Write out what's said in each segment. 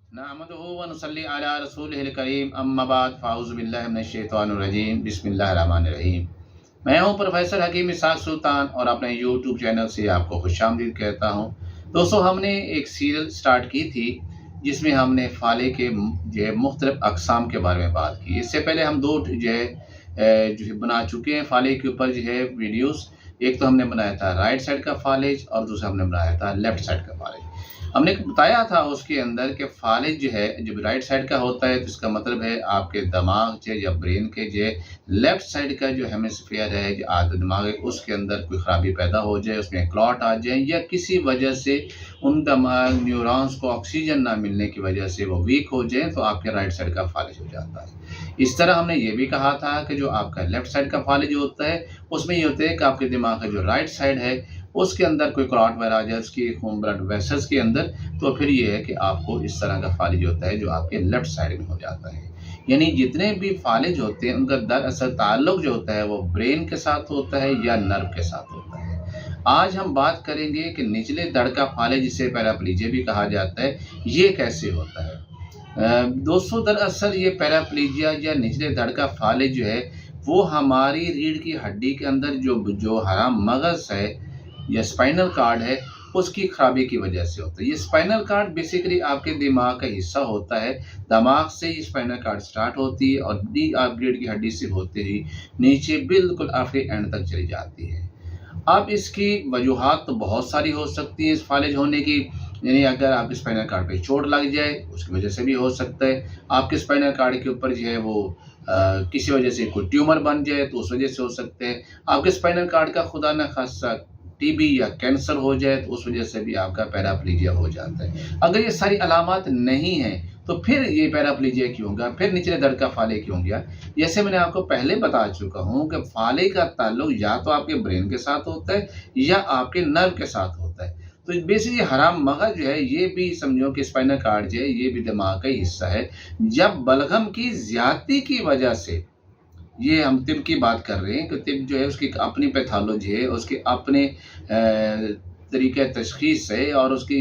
नहमदुहु व नुसल्ली अला रसूलिहिल करीम अम्मा बाद फ़ाऊज़ु बिल्लाहि मिनश शैतानिर रजीम बिस्मिल्लाहिर रहमानिर रहीम। मैं हूं प्रोफेसर हकीम इसहाक सुल्तान और अपने यूट्यूब चैनल से आपको खुशामदीद कहता हूं। दोस्तों, हमने एक सीरियल स्टार्ट की थी जिसमें हमने फ़ाले के जो है मुख्तलिफ़ अक़साम के बारे में बात की। इससे पहले हम दो जो है बना चुके हैं फ़ाले के ऊपर जो है वीडियोज़। एक तो हमने बनाया था राइट साइड का फ़ालेज और दूसरा हमने बनाया था लेफ़्ट साइड का फ़ालेज। हमने बताया था उसके अंदर कि फ़ालिज जो है जब राइट साइड का होता है तो इसका मतलब है आपके दिमाग जो या ब्रेन के जो लेफ़्ट साइड का जो हेमिस्फीयर है, जो आधा दिमाग है, उसके अंदर कोई ख़राबी पैदा हो जाए, उसमें क्लॉट आ जाए या किसी वजह से उन दिमाग न्यूरॉन्स को ऑक्सीजन ना मिलने की वजह से वो वीक हो जाए तो आपके राइट साइड का फ़ालिज हो जाता है। इस तरह हमने ये भी कहा था कि जो आपका लेफ़्ट साइड का फ़ालिज होता है उसमें ये होता है कि आपके दिमाग का जो राइट साइड है उसके अंदर कोई क्लॉट वगैरह आ जाए उसकी खून ब्लड वेसल्स के अंदर, तो फिर ये है कि आपको इस तरह का फ़ालिज होता है जो आपके लेफ़्ट साइड में हो जाता है। यानी जितने भी फ़ालिज होते हैं उनका दरअसल ताल्लुक जो होता है वो ब्रेन के साथ होता है या नर्व के साथ होता है। आज हम बात करेंगे कि निचले धड़ का फ़ालिज, जिसे पैराप्लीजिया भी कहा जाता है, ये कैसे होता है। दोस्तों, दरअसल ये पैराप्लीजिया या निचले धड़ का फ़ालिज जो है वो हमारी रीढ़ की हड्डी के अंदर जो हरा मगज़ है या स्पाइनल कार्ड है उसकी खराबी की वजह से होता है। ये स्पाइनल कार्ड बेसिकली आपके दिमाग का हिस्सा होता है। दिमाग से ये स्पाइनल कार्ड स्टार्ट होती है और आप रीढ़ की हड्डी से होते ही नीचे बिल्कुल आखिरी एंड तक चली जाती है। अब इसकी वजूहात तो बहुत सारी हो सकती है इस फ़ालिज होने की। यानी अगर आपके स्पाइनल कार्ड पे चोट लग जाए उसकी वजह से भी हो सकता है। आपके स्पाइनल कार्ड के ऊपर जो है वो किसी वजह से कोई ट्यूमर बन जाए तो उस वजह से हो सकते हैं। आपके स्पाइनल कार्ड का खुदा न खास्ता टीबी या कैंसर हो जाए तो उस वजह से भी आपका पैराप्लीजिया हो जाता है। अगर ये सारी अलामात नहीं हैं तो फिर ये पैराप्लीजिया क्यों होगा, फिर निचले धड़ का फ़ाले क्यों गया। जैसे मैंने आपको पहले बता चुका हूँ कि फ़ाले का ताल्लुक या तो आपके ब्रेन के साथ होता है या आपके नर्व के साथ होता है। तो बेसिकली हराम मगज़ जो है ये भी समझो कि स्पाइनल कार्ड जो है ये भी दिमाग का ही हिस्सा है। जब बलगम की ज़्यादती की वजह से, ये हम तिब की बात कर रहे हैं कि तिब जो है उसकी अपनी पैथोलॉजी है, उसके अपने तरीक़े तशख़ीस है और उसकी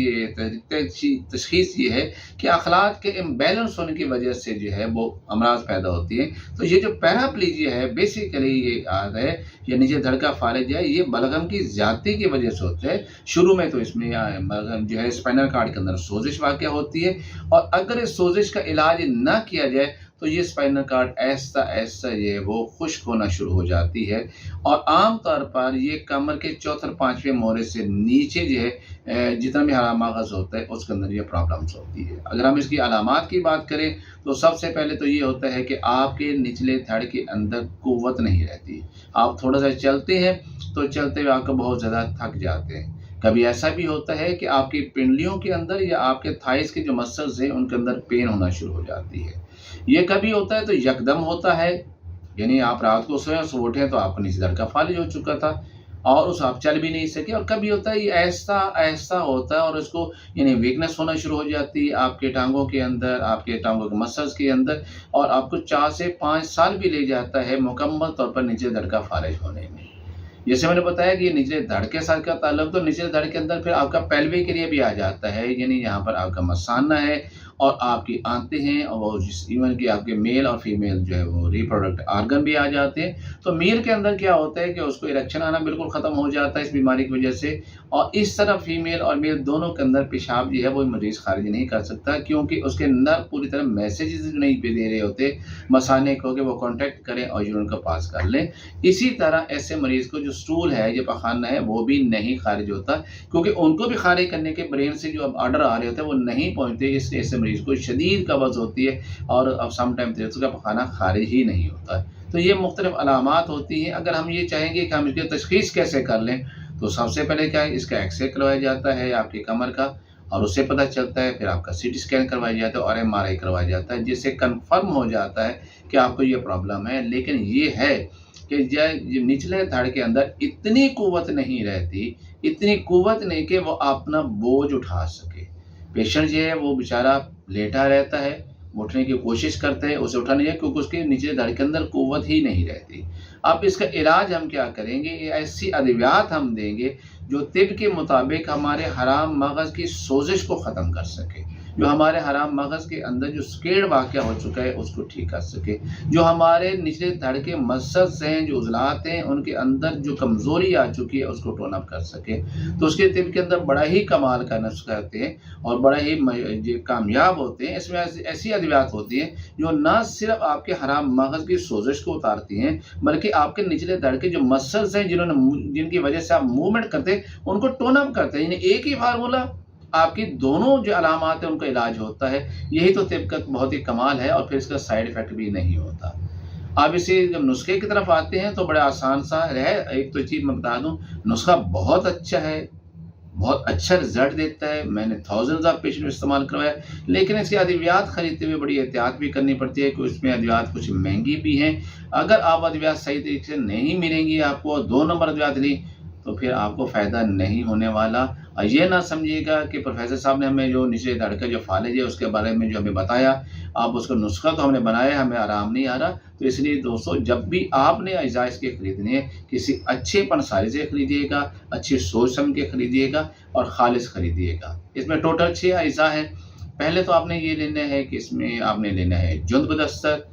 तशख़ीस ये है कि अखलाक के इम्बैलेंस होने की वजह से जो है वो अमराज़ पैदा होती हैं। तो ये जो पैराप्लीजिया है बेसिकली ये है या नीचे धड़ का फ़ालिज है, ये बलगम की ज़्यादती की वजह से होता है। शुरू में तो इसमें बलगम जो है स्पाइनल कार्ड के अंदर सोजिश वाक़या होती है और अगर इस सोजिश का इलाज ना किया जाए तो ये स्पाइनल कार्ड ऐसा ये वो खुश्क होना शुरू हो जाती है और आम तौर पर ये कमर के चौथे पाँचवें मोहरे से नीचे जो है जितना भी हरा मगज़ होता है उसके अंदर ये प्रॉब्लम्स होती है। अगर हम इसकी अलामात की बात करें तो सबसे पहले तो ये होता है कि आपके निचले धड़ के अंदर क़ुव्वत नहीं रहती। आप थोड़ा सा चलते हैं तो चलते हुए आपको बहुत ज़्यादा थक जाते हैं। कभी ऐसा भी होता है कि आपकी पिंडलियों के अंदर या आपके थाइस के जो मसल्स हैं उनके अंदर पेन होना शुरू हो जाती है। ये कभी होता है तो यकदम होता है, यानी आप रात को सोए और उठे तो आपको नीचे धड़ का फ़ालिज हो चुका था और उस आप चल भी नहीं सके। और कभी होता है ये ऐसा होता है और इसको यानी वीकनेस होना शुरू हो जाती है आपके टांगों के अंदर, आपके टांगों के मसल्स के अंदर और आपको 4 से 5 साल भी ले जाता है मुकम्मल तौर पर नीचे धड़ का फ़ालिज होने में। जैसे मैंने बताया कि ये निचले धड़ के साथ का ताल्लुक, तो निचले धड़ के अंदर फिर आपका पेल्विक एरिया भी आ जाता है, यानी यहाँ पर आपका मसाना है और आपकी आंतें हैं और वो इवन कि आपके मेल और फीमेल जो है वो रिप्रोडक्ट ऑर्गन भी आ जाते हैं। तो मेल के अंदर क्या होता है कि उसको इरेक्शन आना बिल्कुल ख़त्म हो जाता है इस बीमारी की वजह से और इस तरह फीमेल और मेल दोनों के अंदर पेशाब जो है वो मरीज़ खारिज नहीं कर सकता क्योंकि उसके नर्व पूरी तरह मैसेजेस नहीं दे रहे होते मसाने को कि वो कॉन्टैक्ट करें और यूरिन को पास कर लें। इसी तरह ऐसे मरीज़ को जो स्टूल है, जो पखाना है, वो भी नहीं खारिज होता क्योंकि उनको भी खारिज करने के ब्रेन से जो अब ऑर्डर आ रहे होते हैं वो नहीं पहुँचते। इसलिए ऐसे मरीज़ को शदीद कब्ज़ होती है और अब सम टाइम तो उसका पखाना खारिज ही नहीं होता है। तो ये मुख्तलिफ अलामात होती हैं। अगर हम ये चाहेंगे कि हम इसकी तशख़ीस कैसे कर लें तो सबसे पहले क्या है, इसका एक्सरे करवाया जाता है आपकी कमर का और उससे पता चलता है। फिर आपका सीटी स्कैन करवाया जाता है और एमआरआई करवाया जाता है जिससे कन्फर्म हो जाता है कि आपको ये प्रॉब्लम है। लेकिन ये है कि जो निचले धड़ के अंदर इतनी क़ुव्वत नहीं रहती, इतनी क़ुव्वत नहीं कि वो अपना बोझ उठा सके। पेशेंट जो है वो बेचारा लेटा रहता है, उठने की कोशिश करता है, उसे उठा नहीं है क्योंकि उसके निचले धड़ के अंदर क़ुव्वत ही नहीं रहती। अब इसका इलाज हम क्या करेंगे, ऐसी अद्वियात हम देंगे जो तिब के मुताबिक हमारे हराम मगज़ की सोजिश को ख़त्म कर सके। जो हमारे हराम मगज़ के अंदर जो स्केड वाक़या हो चुका है उसको ठीक कर सके, जो हमारे निचले धड़ के मस्सद हैं, जो उज़लात हैं, उनके अंदर जो कमज़ोरी आ चुकी है उसको टोन अप कर सके। तो उसके तिब के अंदर बड़ा ही कमाल का नुस्ख़ा होते हैं और बड़ा ही कामयाब होते हैं। इसमें ऐसी अद्वियात होती हैं जो ना सिर्फ आपके हराम मगज़ की सोजिश को उतारती हैं, बल्कि आपके निचले धड़ के जो मसल्स हैं जिनकी वजह से आप मूवमेंट करते हैं उनको टोन अप करते हैं। यानी एक ही फार्मूला आपकी दोनों जो अलामात है उनका इलाज होता है। यही तो तिब का बहुत ही कमाल है और फिर इसका साइड इफ़ेक्ट भी नहीं होता। अब इसे जब नुस्खे की तरफ आते हैं तो बड़ा आसान सा है। एक तो चीज़ मैं बता दूं, नुस्खा बहुत अच्छा है, बहुत अच्छा रिजल्ट देता है। मैंने थाउजेंड्स ऑफ पेशेंट इस्तेमाल करवाया, लेकिन इसकी अद्वियात खरीदते हुए बड़ी एहतियात भी करनी पड़ती है कि इसमें अद्वियात कुछ महंगी भी हैं। अगर आप अद्वियात सही तरीके से नहीं मिलेंगी, आपको 2 नंबर अद्वियात ली तो फिर आपको फ़ायदा नहीं होने वाला। और ये ना समझिएगा कि प्रोफेसर साहब ने हमें जो निचले धड़ का जो फालिज है उसके बारे में जो हमें बताया, आप उसका नुस्खा तो हमने बनाया, हमें आराम नहीं आ रहा। तो इसलिए दोस्तों, जब भी आपने अज़ा इसके खरीदने हैं, किसी अच्छे पंसारी से खरीदिएगा, अच्छी सोच समझ के खरीदिएगा और खालिस खरीदिएगा। इसमें टोटल 6 अज़ा हैं। पहले तो आपने ये लेना है कि इसमें आपने लेना है जुंद बदस्तर,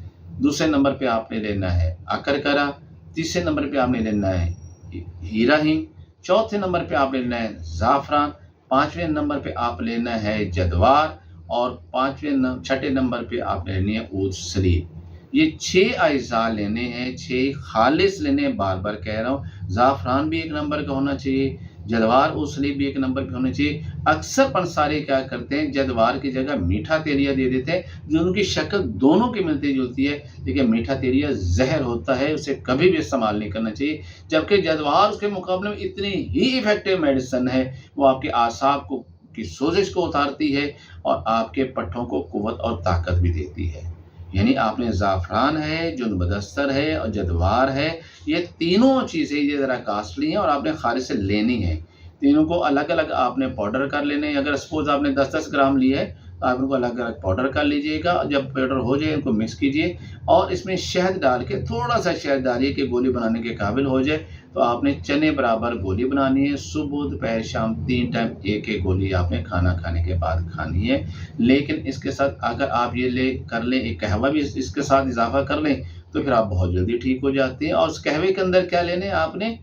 दूसरे नंबर पे आपने लेना है अकरकरा, तीसरे नंबर पे आपने लेना है हीरा हिंग, चौथे नंबर पे आप लेना है ज़ाफ़रान, 5वें नंबर पे आप लेना है जदवार और छठे नंबर पे आप लेनी है ऊद सलीब। ये 6 अज़ा लेने हैं, 6 खालिस लेने हैं। बार बार कह रहा हूँ, ज़ाफ़रान भी 1 नंबर का होना चाहिए, जदवार ऊद सलीब भी 1 नंबर पे होना चाहिए। अक्सर पंसारी क्या करते हैं, जदवार की जगह मीठा तेलिया दे देते हैं, जो उनकी शक्ल दोनों की मिलती जुलती है, लेकिन मीठा तेलिया जहर होता है, उसे कभी भी इस्तेमाल नहीं करना चाहिए। जबकि जदवार उसके मुकाबले में इतनी ही इफेक्टिव मेडिसिन है, वो आपके आसाब को की सोजिश को उतारती है और आपके पट्ठों को कुव्वत और ताकत भी देती है। यानी आपने ज़ाफ़रान है, जुंद बदस्तर है और जदवार है, ये तीनों चीज़ें ये ज़रा कास्टली हैं और आपने खारिज से लेनी है। तीनों को अलग अलग आपने पाउडर कर लेने हैं। अगर सपोज आपने 10-10 ग्राम लिए है तो आप इनको अलग अलग पाउडर कर लीजिएगा। जब पाउडर हो जाए इनको मिक्स कीजिए और इसमें शहद डाल के, थोड़ा सा शहद डालिए कि गोली बनाने के काबिल हो जाए। तो आपने चने बराबर गोली बनानी है। सुबह दोपहर शाम 3 टाइम एक गोली आपने खाना खाने के बाद खानी है। लेकिन इसके साथ अगर आप ये कर लें, एक कहवा भी इसके साथ इजाफा कर लें तो फिर आप बहुत जल्दी ठीक हो जाते हैं। और उस कहवे के अंदर क्या लेने हैं,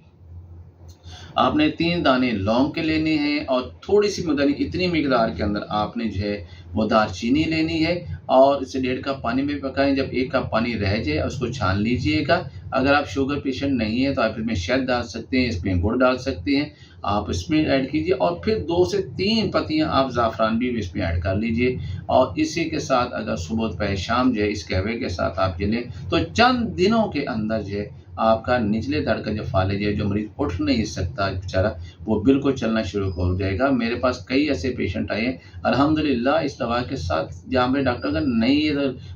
आपने 3 दाने लौंग के लेने हैं और थोड़ी सी इतनी मिकदार के अंदर आपने जो है वो दालचीनी लेनी है और इसे 1.5 कप पानी में पकाएं। जब 1 कप पानी रह जाए उसको छान लीजिएगा। अगर आप शुगर पेशेंट नहीं है तो आप इसमें शहद डाल सकते हैं, इसमें गुड़ डाल सकते हैं, आप इसमें ऐड कीजिए और फिर 2 से 3 पत्तियां आप ज़ाफ़रान भी इसमें ऐड कर लीजिए। और इसी के साथ अगर सुबह दोपहर शाम जो है इस कहवे के साथ आप ये लें तो चंद दिनों के अंदर जो है आपका निचले धड़ का जो फालिज है, जो मरीज़ उठ नहीं सकता बेचारा, वो बिल्कुल चलना शुरू हो जाएगा। मेरे पास कई ऐसे पेशेंट आए हैं अल्हम्दुलिल्लाह इस दवा के साथ, जहाँ पे डॉक्टर का नहीं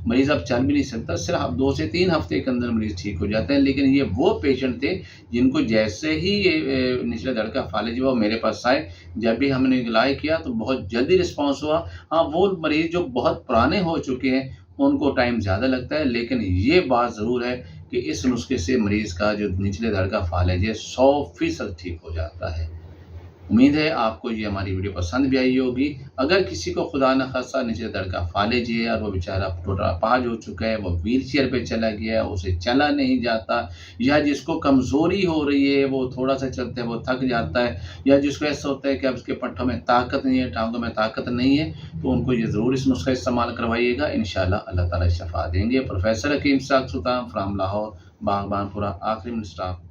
मरीज़ अब चल भी नहीं सकता, सिर्फ 2 से 3 हफ्ते के अंदर मरीज़ ठीक हो जाते हैं। लेकिन ये वो पेशेंट थे जिनको जैसे ही ये निचले धड़ का फालिज हुआ मेरे पास आए, जब भी हमने इलाज किया तो बहुत जल्दी रिस्पॉन्स हुआ। हाँ, वो मरीज़ जो बहुत पुराने हो चुके हैं उनको टाइम ज़्यादा लगता है, लेकिन ये बात ज़रूर है कि इस नुस्खे से मरीज़ का जो निचले धड़ का फालिज है 100% ठीक हो जाता है। उम्मीद है आपको ये हमारी वीडियो पसंद भी आई होगी। अगर किसी को खुदा न खास्ता निचले धड़ का फालिज है और वो बेचारा टोटा पाज हो चुका है, वो व्हील चेयर पर चला गया, उसे चला नहीं जाता, या जिसको कमज़ोरी हो रही है वो थोड़ा सा चलता है वो थक जाता है, या जिसको ऐसा होता है कि अब उसके पट्टों में ताकत नहीं है, टांगों में ताकत नहीं है, तो उनको ये ज़रूर इस नुस्खा इस्तेमाल करवाइएगा। इंशाअल्लाह अल्लाह ताला शफा देंगे। प्रोफेसर हकीम इशफाक सुल्तान फ्राम लाहौर, बागबानपुरा, आखिरी मिनट स्टाफ।